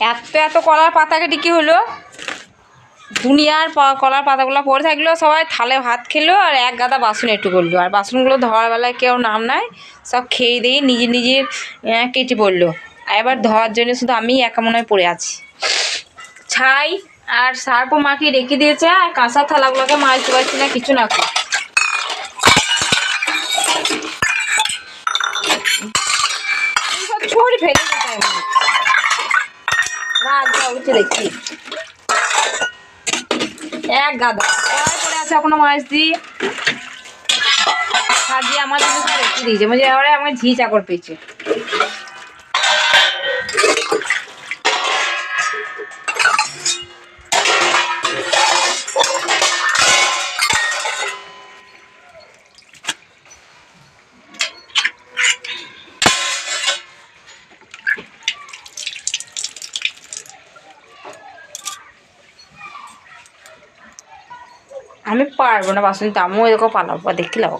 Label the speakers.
Speaker 1: এত এত কলার পাতা কেটে কী হলো, দুনিয়ার কলার পাতাগুলো পড়ে থাকলো, সবাই থালে ভাত খেলো আর এক গাদা বাসন একটু করলো, আর বাসনগুলো ধোয়ার বেলায় কেউ নাম নাই, সব খেয়ে দিয়ে নিজের নিজের কেটে পড়লো। আর এবার ধোয়ার জন্য শুধু আমি একা মনে হয় পড়ে আছি। ছাই আর সার্পও মাখিয়ে রেখে দিয়েছে, আর কাঁচা থালাগুলোকে মাজতে পারছি না কিছু না। ছড়ি ফেলে দিতে উঠে দেখছি এক গাদা পড়ে আছে এখনো মাছ দিয়ে সাজিয়ে আমার জন্য রেখে দিয়েছে, মানে আমার ঝি চাকর পেয়েছে। আমি পারবো না বাসন, আমিও এরকম পালাবো, দেখতে লাগবো।